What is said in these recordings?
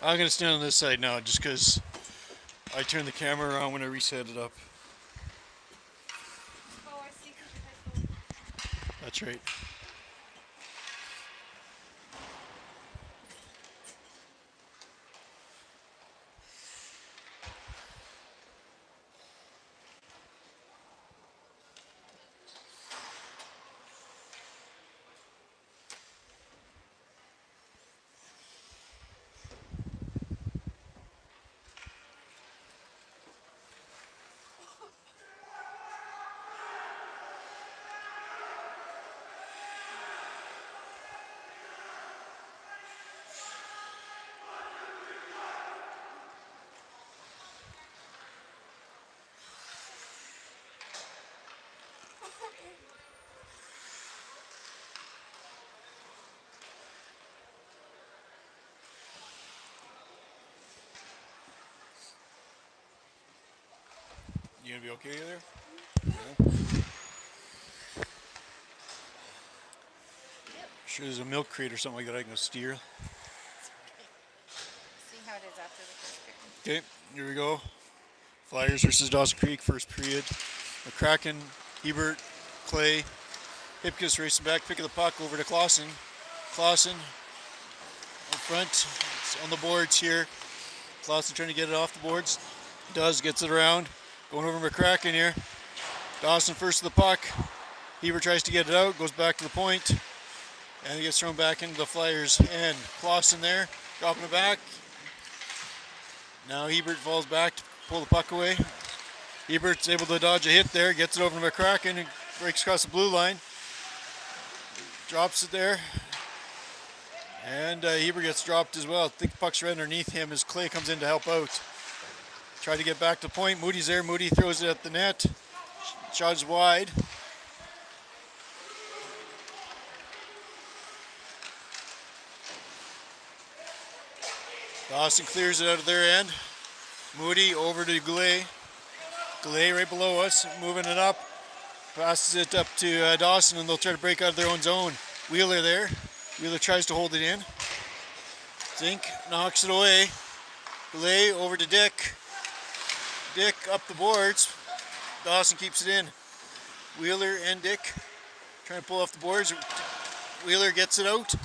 I'm gonna stand on this side now, just because I turned the camera around when I reset it up. Oh, I see. Because your headphones. That's right. You gonna be okay there? Yeah. Yep. Sure, there's a milk crate or something like that I can go steer. See how it is after the first period. Okay, here we go. Flyers versus Dawson Creek, first period. McCracken, Hebert, Clay, Hipkiss racing back, picking the puck over to Clausen. Clausen up front, it's on the boards here. Clausen trying to get it off the boards. Does, gets it around. Going over McCracken here. Dawson first to the puck. Hebert tries to get it out, goes back to the point, and it gets thrown back into the Flyers' end. Clausen there, dropping it back. Now Hebert falls back to pull the puck away. Hebert's able to dodge a hit there, gets it over to McCracken, and breaks across the blue line. Drops it there. And Hebert gets dropped as well. I think the puck's right underneath him as Clay comes in to help out. Try to get back to the point. Moody's there. Moody throws it at the net. Shot is wide. Dawson clears it out of their end. Moody over to Glay. Glay right below us, moving it up. Passes it up to Dawson, and they'll try to break out of their own zone. Wheeler there. Wheeler tries to hold it in. Zink knocks it away. Glay over to Dick. Dick up the boards. Dawson keeps it in. Wheeler and Dick trying to pull off the boards. Wheeler gets it out.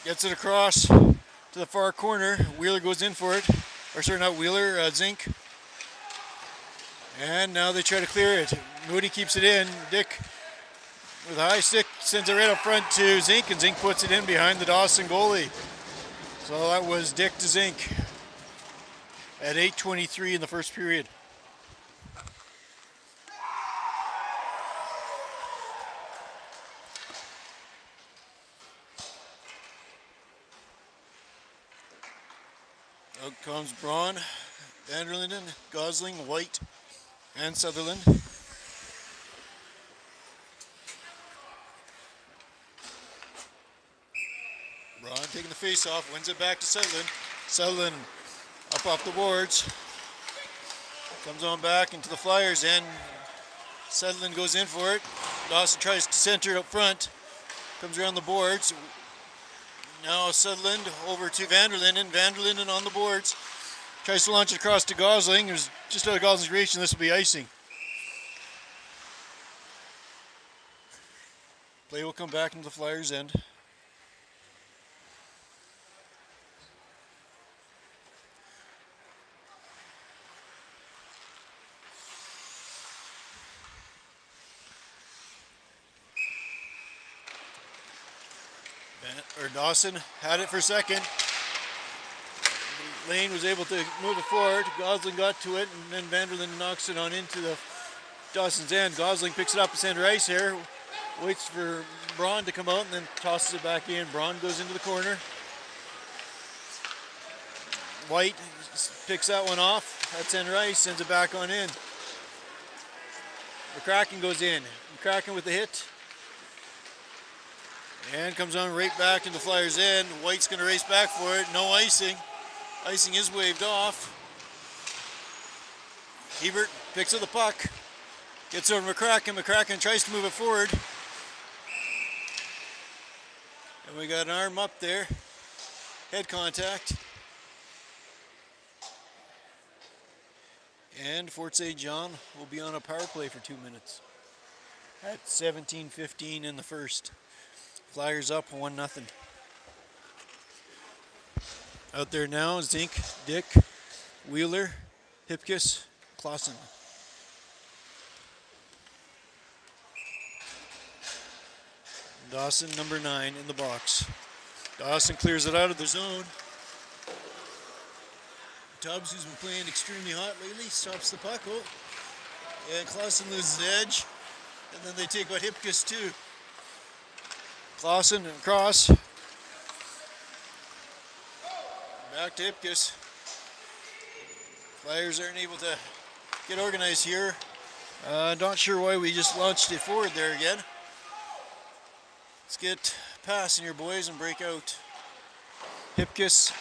Gets it across to the far corner. Wheeler goes in for it. Or sorry, not Wheeler, Zink. And now they try to clear it. Moody keeps it in. Dick with a high stick sends it right up front to Zink, and Zink puts it in behind the Dawson goalie. So that was Dick to Zink at 8:23 in the first period. Out comes Braun, Vanderlinden, Gosling, White, and Sutherland. Braun taking the face off, wins it back to Sutherland. Sutherland up off the boards. Comes on back into the Flyers end. Sutherland goes in for it. Dawson tries to center it up front. Comes around the boards. Now Sutherland over to Vanderlinden. Vanderlinden on the boards. Tries to launch it across to Gosling. It was just out of Gosling's reach, and this will be icing. Play will come back into the Flyers' end. Dawson had it for a second. Lane was able to move it forward. Gosling got to it, and then Vanderlinden knocks it on into the Dawson's end. Gosling picks it up at center ice here. Waits for Braun to come out and then tosses it back in. Braun goes into the corner. White picks that one off at center ice, sends it back on in. McCracken goes in. McCracken with the hit. And comes on right back into Flyers' end. White's going to race back for it. No icing. Icing is waved off. Hebert picks up the puck. Gets over McCracken. McCracken tries to move it forward. And we got an arm up there. Head contact. And Fort St. John will be on a power play for 2 minutes. At 17:15 in the first. Flyers up 1-0. Out there now, Zink, Dick, Wheeler, Hipkiss, Clausen. Dawson, number 9, in the box. Dawson clears it out of the zone. Tubbs, who's been playing extremely hot lately, stops the puck. Oh. And Clausen loses edge. And then they take out Hipkiss too. Clausen across. Back to Hipkiss. Flyers aren't able to get organized here. Not sure why we just launched it forward there again. Let's get passing here, boys, and break out. Hipkiss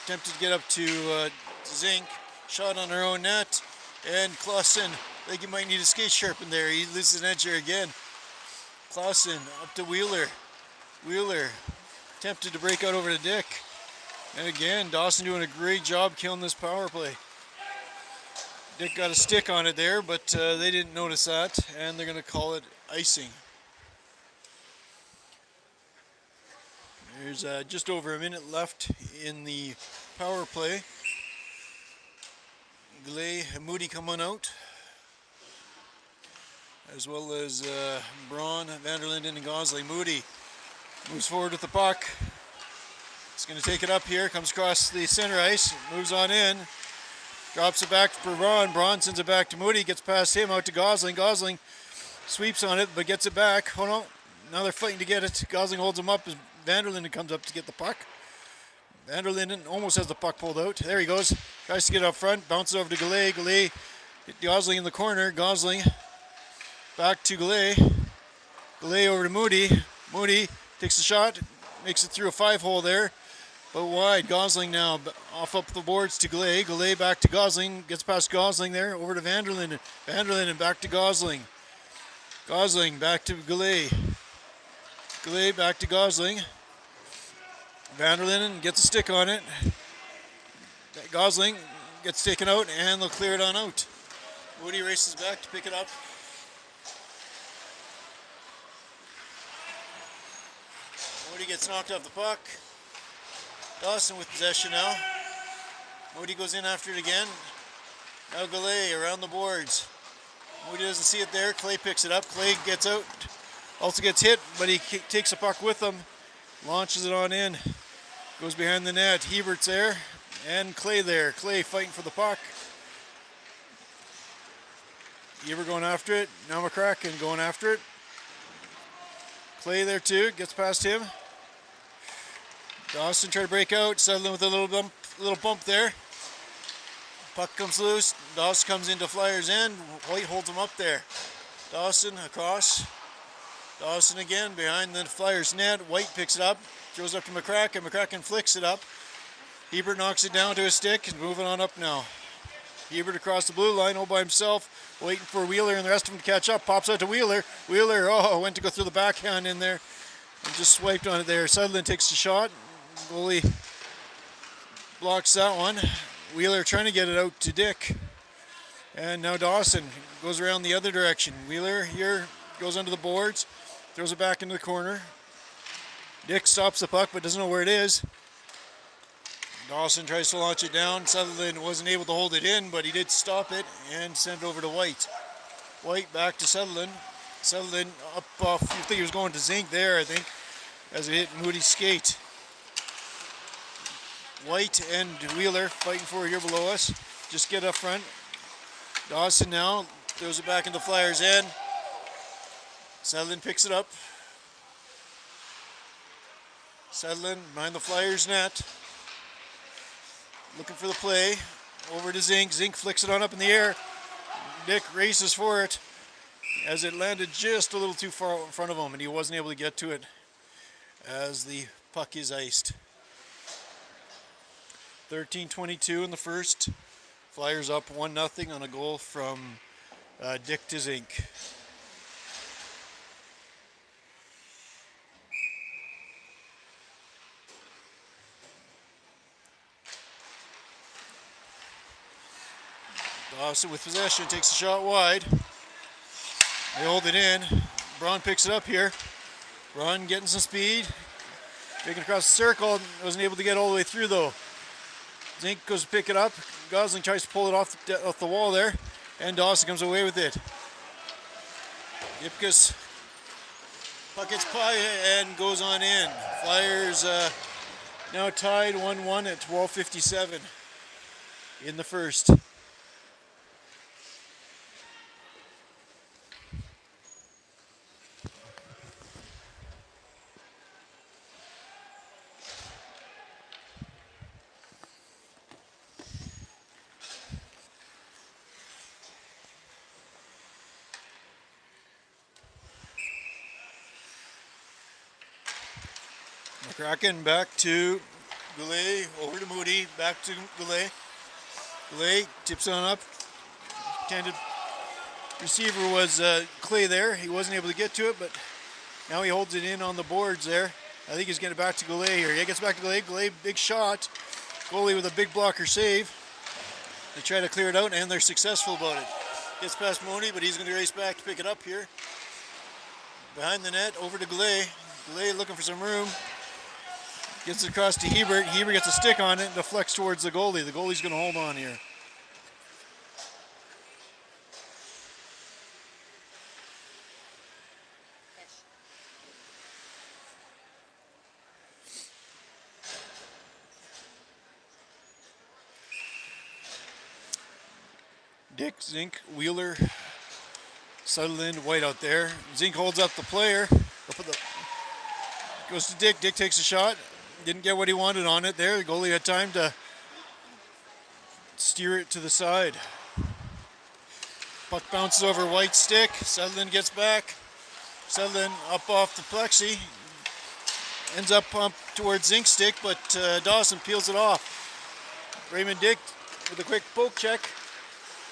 attempted to get up to Zink. Shot on their own net. And Clausen, I think he might need a skate sharpen there. He loses an edge here again. Clausen up to Wheeler. Wheeler attempted to break out over to Dick. And again, Dawson doing a great job killing this power play. Dick got a stick on it there, but they didn't notice that, and they're going to call it icing. There's just over a minute left in the power play. Glay and Moody coming out, as well as Braun, Vanderlinden, and Gosling. Moody moves forward with the puck. He's going to take it up here, comes across the center ice, moves on in, drops it back for Braun. Braun sends it back to Moody, gets past him out to Gosling. Gosling sweeps on it, but gets it back. Oh no, now they're fighting to get it. Gosling holds him up as Vanderlinden comes up to get the puck. Vanderlinden almost has the puck pulled out. There he goes. Tries to get up front. Bounces over to Gallet. Gallet hit Gosling in the corner. Gosling back to Gallet. Gallet over to Moody. Moody takes the shot. Makes it through a 5-hole there. But wide. Gosling now off up the boards to Gallet. Gallet back to Gosling. Gets past Gosling there. Over to Vanderlinden. Vanderlinden back to Gosling. Gosling back to Gallet. Gallet back to Gosling. Vanderlinden gets a stick on it. Gosling gets taken out, and they'll clear it on out. Moody races back to pick it up. Moody gets knocked off the puck. Dawson with possession now. Moody goes in after it again. Now Gallet around the boards. Moody doesn't see it there. Clay picks it up. Clay gets out. Also gets hit, but he takes the puck with him. Launches it on in. Goes behind the net. Hebert's there. And Clay there. Clay fighting for the puck. Hebert going after it. Now McCracken going after it. Clay there too. Gets past him. Dawson trying to break out. Settling with a little bump there. Puck comes loose. Dawson comes into Flyers' end. White holds him up there. Dawson across. Dawson again behind the Flyers' net. White picks it up. Throws up to McCracken. McCracken flicks it up. Hebert knocks it down to a stick and moving on up now. Hebert across the blue line all by himself, waiting for Wheeler and the rest of them to catch up. Pops out to Wheeler. Wheeler, went to go through the backhand in there and just swiped on it there. Sutherland takes the shot. Goalie blocks that one. Wheeler trying to get it out to Dick. And now Dawson goes around the other direction. Wheeler here goes under the boards, throws it back into the corner. Dick stops the puck but doesn't know where it is. Dawson tries to launch it down. Sutherland wasn't able to hold it in, but he did stop it and send it over to White. White back to Sutherland. Sutherland up off, I think he was going to Zink there, I think, as it hit Moody's skate. White and Wheeler fighting for it here below us. Just get up front. Dawson now throws it back into Flyers' end. Sutherland picks it up. Sutherland behind the Flyers' net. Looking for the play. Over to Zink. Zink flicks it on up in the air. Dick races for it as it landed just a little too far in front of him and he wasn't able to get to it as the puck is iced. 13:22 in the first. Flyers up 1-0 on a goal from Dick to Zink. Dawson with possession, takes a shot wide. They hold it in. Braun picks it up here. Braun getting some speed. Taking across the circle, wasn't able to get all the way through though. Zink goes to pick it up. Gosling tries to pull it off the wall there, and Dawson comes away with it. Yipkus puck gets by and goes on in. Flyers now tied 1-1 at 12:57 in the first. Kraken back to Goulet, over to Moody, back to Goulet. Goulet tips on up. Intended receiver was Clay there. He wasn't able to get to it, but now he holds it in on the boards there. I think he's getting it back to Goulet here. Yeah, gets back to Goulet. Goulet, big shot. Goalie with a big blocker save. They try to clear it out, and they're successful about it. Gets past Mooney, but he's going to race back to pick it up here. Behind the net, over to Goulet. Goulet looking for some room. Gets it across to Hebert. Hebert gets a stick on it and deflects towards the goalie. The goalie's going to hold on here. Dick, Zink, Wheeler, Sutherland, White out there. Zink holds up the player. Goes to Dick. Dick takes a shot. Didn't get what he wanted on it there. The goalie had time to steer it to the side. Puck bounces over White's stick. Sutherland gets back. Sutherland up off the plexi. Ends up towards Zink's stick, but Dawson peels it off. Raymond Dick with a quick poke check.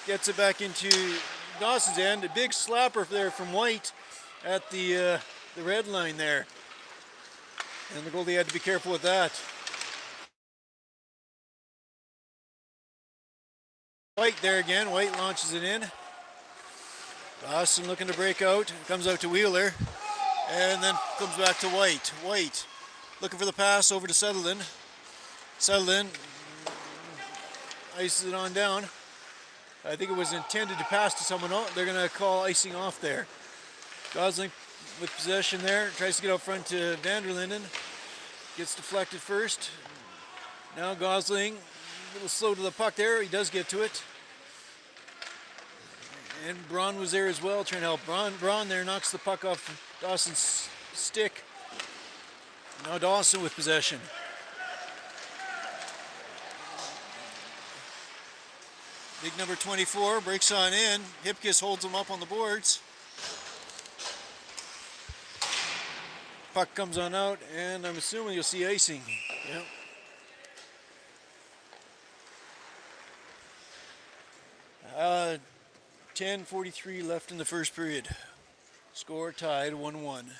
Gets it back into Dawson's end. A big slapper there from White at the red line there. And the goalie had to be careful with that. White there again. White launches it in. Dawson looking to break out. Comes out to Wheeler. And then comes back to White. White looking for the pass over to Sutherland. Sutherland ices it on down. I think it was intended to pass to someone else. They're going to call icing off there. Gosling with possession there. Tries to get out front to Vanderlinden. Gets deflected first. Now Gosling, a little slow to the puck there. He does get to it. And Braun was there as well, trying to help. Braun there knocks the puck off Dawson's stick. Now Dawson with possession. Big number 24 breaks on in. Hipkiss holds him up on the boards. Puck comes on out, and I'm assuming you'll see icing. Yep. 10:43 left in the first period. Score tied 1-1.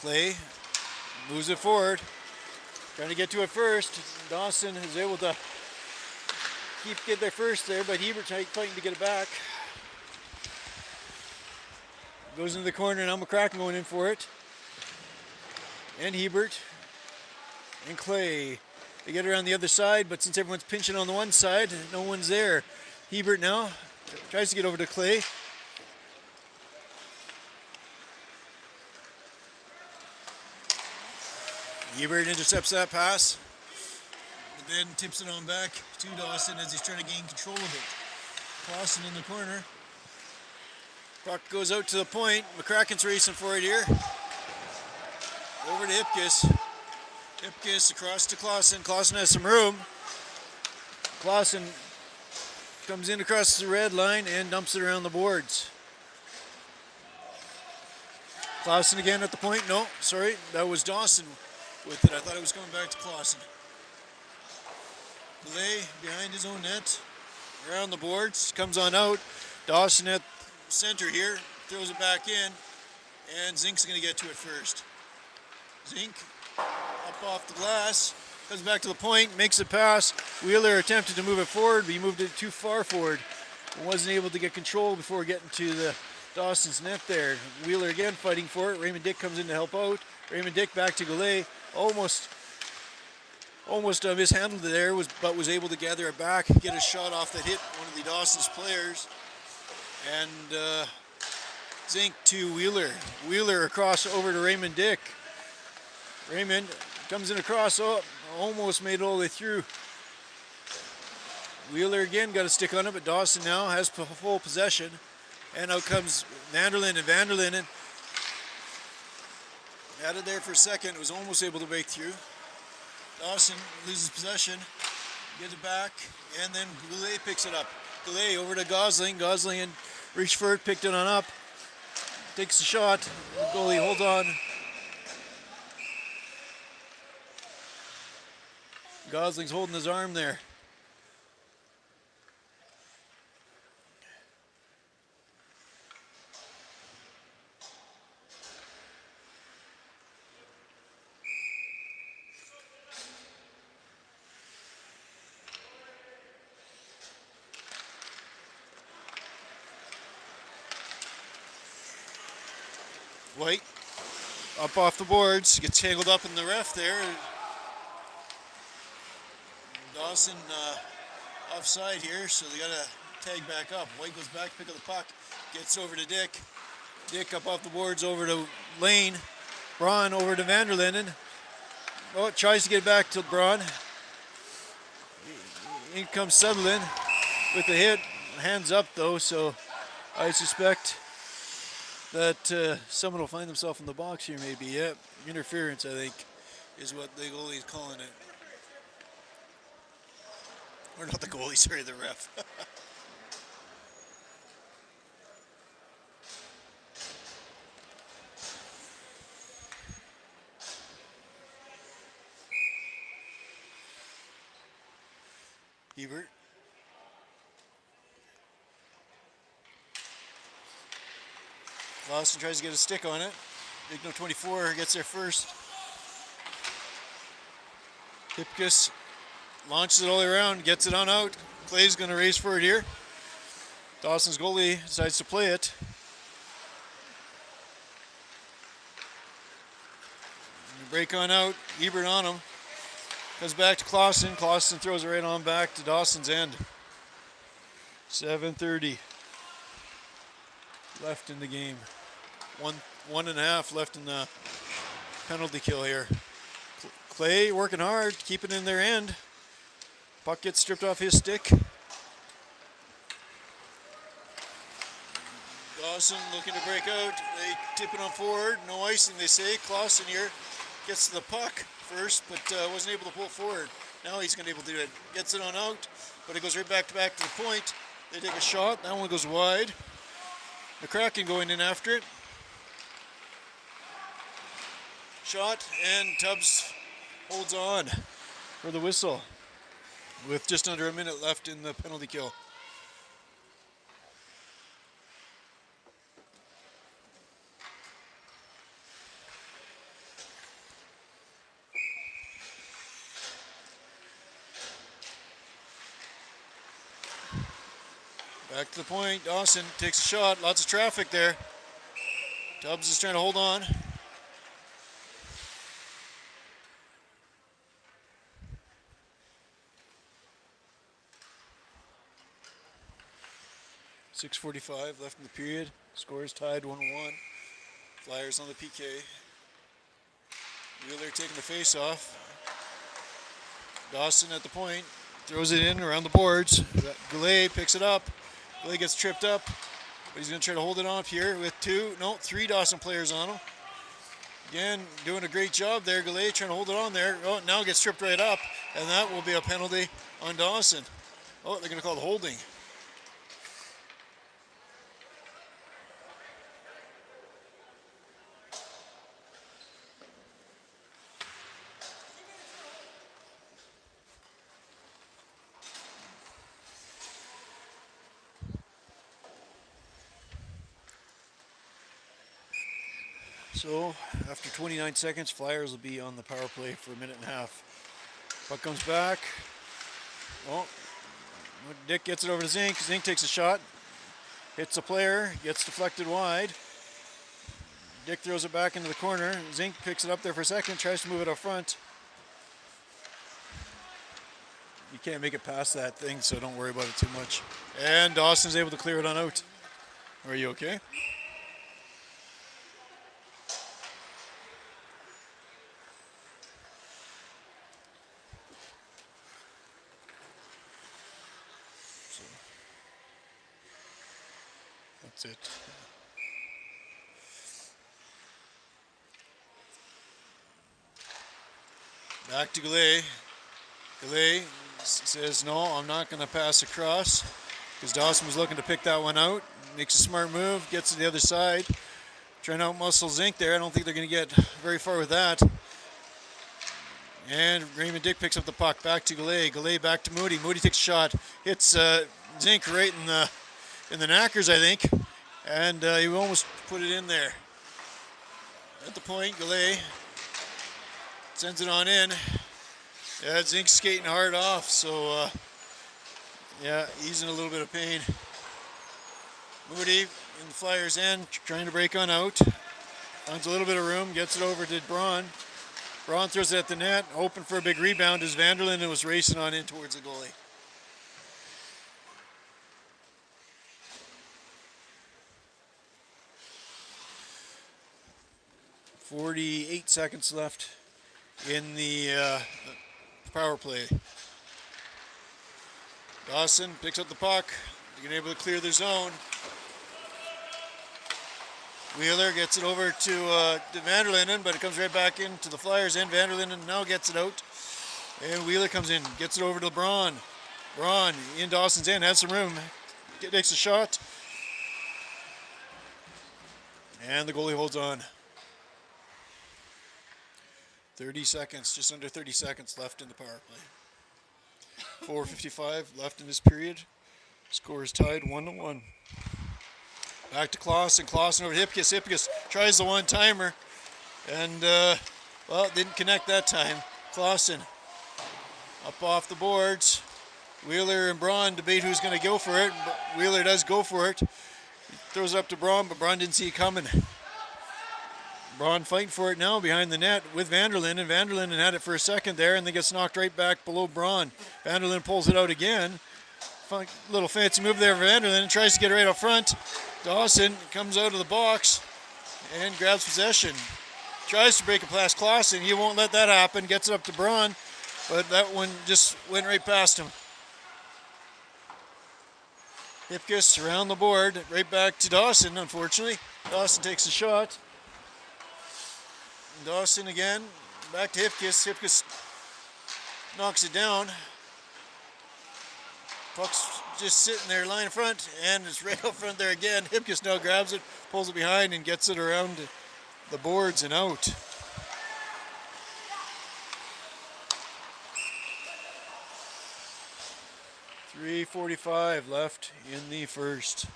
Clay moves it forward. Trying to get to it first. Dawson is able to get there first there, but Hebert fighting to get it back. Goes into the corner, now McCracken going in for it. And Hebert. And Clay. They get around the other side, but since everyone's pinching on the one side, no one's there. Hebert now tries to get over to Clay. Hebert intercepts that pass, but then tips it on back to Dawson as he's trying to gain control of it. Dawson in the corner. Puck goes out to the point. McCracken's racing for it here. Over to Hipkiss. Hipkiss across to Clausen. Clausen has some room. Clausen comes in across the red line and dumps it around the boards. Clausen again at the point. No, sorry, that was Dawson with it. I thought it was going back to Clausen. Delay behind his own net. Around the boards. Comes on out. Dawson at center here. Throws it back in. And Zink's going to get to it first. Zink up off the glass, comes back to the point, makes a pass. Wheeler attempted to move it forward, but he moved it too far forward. Wasn't able to get control before getting to the Dawson's net there. Wheeler again fighting for it. Raymond Dick comes in to help out. Raymond Dick back to Goulet. Almost mishandled it there, but was able to gather it back, get a shot off that hit one of the Dawson's players. And Zink to Wheeler. Wheeler across over to Raymond Dick. Raymond comes in across, almost made it all the way through. Wheeler again got a stick on it, but Dawson now has full possession. And out comes Vanderlinden. Vanderlinden had it there for a second, was almost able to break through. Dawson loses possession, gets it back, and then Goulet picks it up. Goulet over to Gosling. Gosling and reached for it, picked it on up, takes the shot. The goalie holds on. Gosling's holding his arm there. White up off the boards, gets tangled up in the ref there. Dawson offside here, so they gotta tag back up. White goes back, pick up the puck, gets over to Dick. Dick up off the boards over to Lane. Braun over to Vanderlinden. Oh, tries to get back to Braun. In comes Sutherland with the hit. Hands up though, so I suspect that someone will find themselves in the box here maybe. Yeah, interference I think is what the goalie is calling it. Or not the goalie, sorry, the ref. Hebert. Lawson tries to get a stick on it. Big No 24 gets there first. Hipkiss launches it all the way around, gets it on out. Clay's going to race for it here. Dawson's goalie decides to play it. Break on out, Ebert on him. Comes back to Clausen. Clausen throws it right on back to Dawson's end. 7:30 left in the game. One and a half left in the penalty kill here. Clay working hard, keeping in their end. Puck gets stripped off his stick. Dawson looking to break out. They tip it on forward. No icing, they say. Clausen here gets to the puck first, but wasn't able to pull it forward. Now he's going to be able to do it. Gets it on out, but it goes right back to the point. They take a shot. That one goes wide. The Kraken going in after it. Shot, and Tubbs holds on for the whistle with just under a minute left in the penalty kill. Back to the point, Dawson takes a shot, lots of traffic there. Tubbs is trying to hold on. .6:45 left in the period. Score is tied 1-1. Flyers on the PK. Wheeler taking the face off. Dawson at the point. Throws it in around the boards. Goulet picks it up. Goulet gets tripped up. But he's going to try to hold it on up here with three Dawson players on him. Again, doing a great job there. Goulet trying to hold it on there. Oh, now gets tripped right up. And that will be a penalty on Dawson. Oh, they're going to call it holding. So after 29 seconds, Flyers will be on the power play for a minute and a half. Puck comes back. Oh, Dick gets it over to Zink. Zink takes a shot, hits a player, gets deflected wide. Dick throws it back into the corner. Zink picks it up there for a second, tries to move it up front. You can't make it past that thing, so don't worry about it too much. And Dawson's able to clear it on out. Are you okay? So, that's it. Back to Goulet. Goulet says, no, I'm not going to pass across, because Dawson was looking to pick that one out. Makes a smart move, gets to the other side. Trying to outmuscle Zink there. I don't think they're going to get very far with that. And Raymond Dick picks up the puck. Back to Goulet. Goulet back to Moody. Moody takes a shot. Hits Zink right in the knackers, I think. And he almost put it in there. At the point, Goulet sends it on in. Yeah, Zink's skating hard off, so yeah, he's in a little bit of pain. Moody in the Flyers' end, trying to break on out. Finds a little bit of room, gets it over to Braun. Braun throws it at the net, open for a big rebound as Vanderlinden was racing on in towards the goalie. .48 seconds left in the power play. Dawson picks up the puck. They're able to clear their zone. Wheeler gets it over to Vanderlinden, but it comes right back into the Flyers end. Vanderlinden now gets it out. And Wheeler comes in, gets it over to Braun. Braun in Dawson's end, has some room. Takes a shot. And the goalie holds on. 30 seconds, just under 30 seconds left in the power play. 4:55 left in this period. Score is tied 1-1. Back to Clausen. Clausen over to Hipkiss. Hipkiss tries the one-timer. And, well, didn't connect that time. Clausen up off the boards. Wheeler and Braun debate who's going to go for it. Wheeler does go for it. He throws it up to Braun, but Braun didn't see it coming. Braun fighting for it now behind the net with Vanderlinden. Vanderlinden had it for a second there and then gets knocked right back below Braun. Vanderlinden pulls it out again. Fun, little fancy move there for Vanderlinden. Tries to get it right up front. Dawson comes out of the box and grabs possession. Tries to break it past Clausen. He won't let that happen. Gets it up to Braun, but that one just went right past him. Hipkiss around the board, right back to Dawson, unfortunately. Dawson takes a shot. Dawson again, back to Hipkiss. Hipkiss knocks it down. Puck's just sitting there lying in front, and it's right up front there again. Hipkiss now grabs it, pulls it behind, and gets it around the boards and out. .345 left in the first.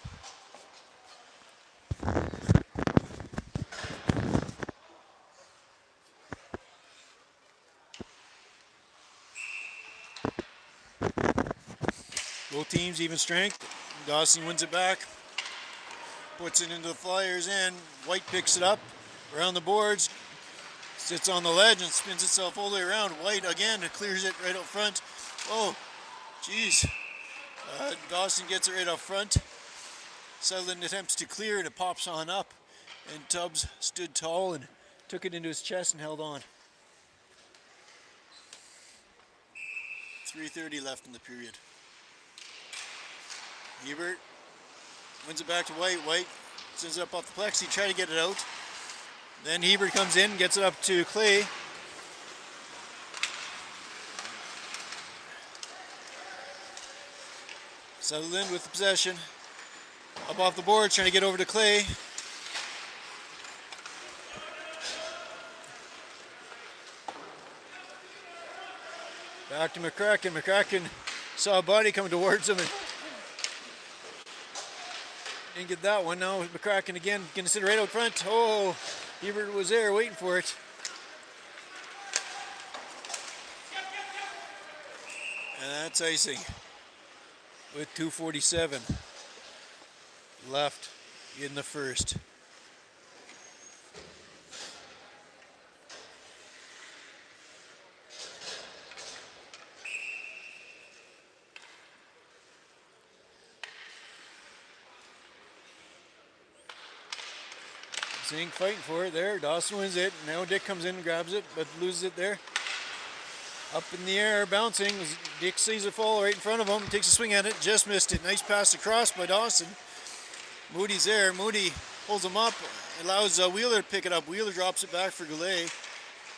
Both teams even strength. Dawson wins it back. Puts it into the Flyers' end. White picks it up around the boards. Sits on the ledge and spins itself all the way around. White again clears it right up front. Oh, jeez. Dawson gets it right up front. Sutherland attempts to clear and it pops on up. And Tubbs stood tall and took it into his chest and held on. 3:30 left in the period. Hebert wins it back to White. White sends it up off the plexi, try to get it out. Then Hebert comes in, gets it up to Clay. Sutherland with the possession. Up off the board, trying to get over to Clay. Back to McCracken. McCracken saw a body coming towards him and didn't get that one. Now McCracken again, going to sit right out front. Oh, Hebert was there waiting for it. And that's icing with 2:47 left in the first. Zink fighting for it there. Dawson wins it. Now Dick comes in and grabs it, but loses it there. Up in the air, bouncing. Dick sees it fall right in front of him. Takes a swing at it. Just missed it. Nice pass across by Dawson. Moody's there. Moody pulls him up. Allows Wheeler to pick it up. Wheeler drops it back for Goulet.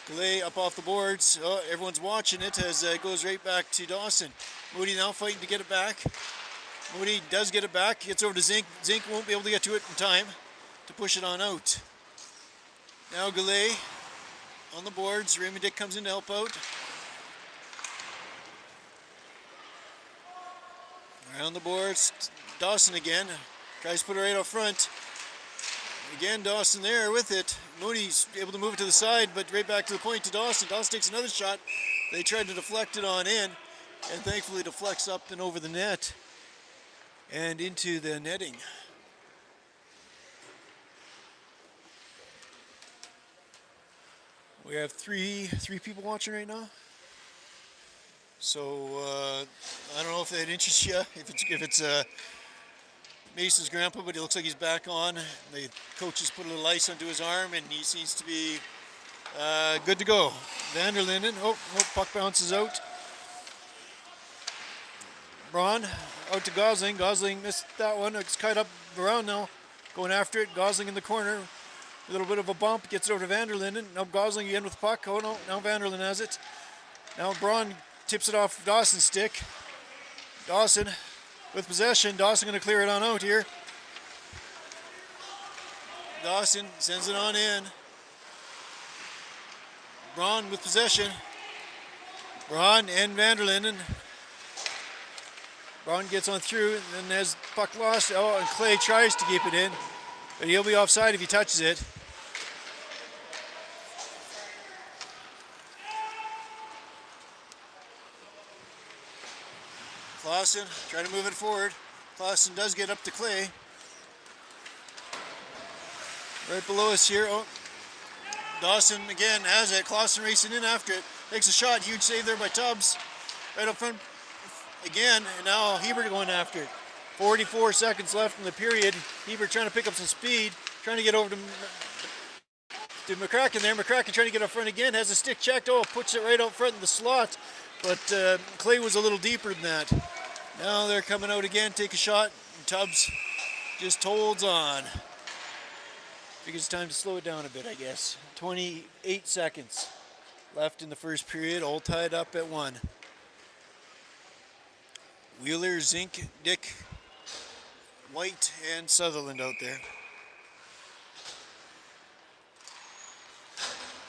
Goulet up off the boards. Oh, everyone's watching it as it goes right back to Dawson. Moody now fighting to get it back. Moody does get it back. Gets over to Zink. Zink won't be able to get to it in time to push it on out. Now Goulet on the boards. Raymond Dick comes in to help out. Around the boards, Dawson again. Tries to put it right up front. Again, Dawson there with it. Moody's able to move it to the side, but right back to the point to Dawson. Dawson takes another shot. They tried to deflect it on in, and thankfully deflects up and over the net and into the netting. We have three people watching right now. So I don't know if that interests you. If it's Mason's grandpa, but he looks like he's back on. The coach has put a little ice onto his arm, and he seems to be good to go. Vanderlinden. Oh, puck bounces out. Braun out to Gosling. Gosling missed that one. It's tied up around now. Going after it. Gosling in the corner. A little bit of a bump. Gets it over to Vanderlinden. Now Gosling again with the puck. Oh no, now Vanderlinden has it. Now Braun tips it off Dawson's stick. Dawson with possession. Dawson going to clear it on out here. Dawson sends it on in. Braun with possession. Braun and Vanderlinden. Braun gets on through, and then as puck lost. Oh, and Clay tries to keep it in, but he'll be offside if he touches it. Clausen trying to move it forward. Clausen does get up to Clay. Right below us here. Oh, Dawson again has it. Clausen racing in after it. Takes a shot. Huge save there by Tubbs. Right up front again. And now Hebert going after it. 44 seconds left in the period. Hebert trying to pick up some speed. Trying to get over to McCracken there. McCracken trying to get up front again. Has a stick checked. Oh, puts it right out front in the slot. But Clay was a little deeper than that. Now they're coming out again, take a shot, and Tubbs just holds on. Figures it's time to slow it down a bit, I guess. 28 seconds left in the first period, all tied up at 1. Wheeler, Zink, Dick, White, and Sutherland out there.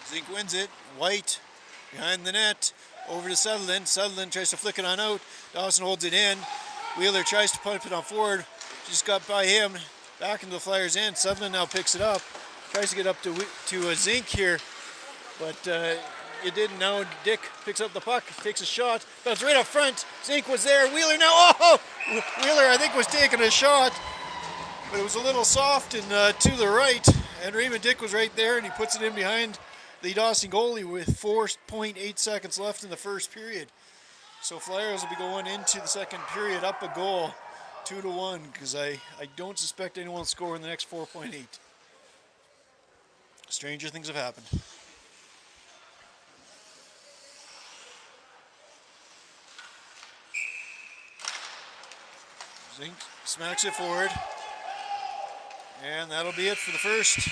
Zink wins it. White behind the net. Over to Sutherland. Sutherland tries to flick it on out. Dawson holds it in. Wheeler tries to pump it on forward. Just got by him. Back into the Flyers' end. Sutherland now picks it up. Tries to get up to a Zink here. But it didn't. Now Dick picks up the puck. Takes a shot. Bounces right up front. Zink was there. Wheeler now. Oh! Wheeler, I think, was taking a shot. But it was a little soft and to the right. And Raymond Dick was right there. And he puts it in behind the Dawson goalie with 4.8 seconds left in the first period. So Flyers will be going into the second period up a goal, 2-1, because I don't suspect anyone will score in the next 4.8. Stranger things have happened. Zink smacks it forward. And that'll be it for the first.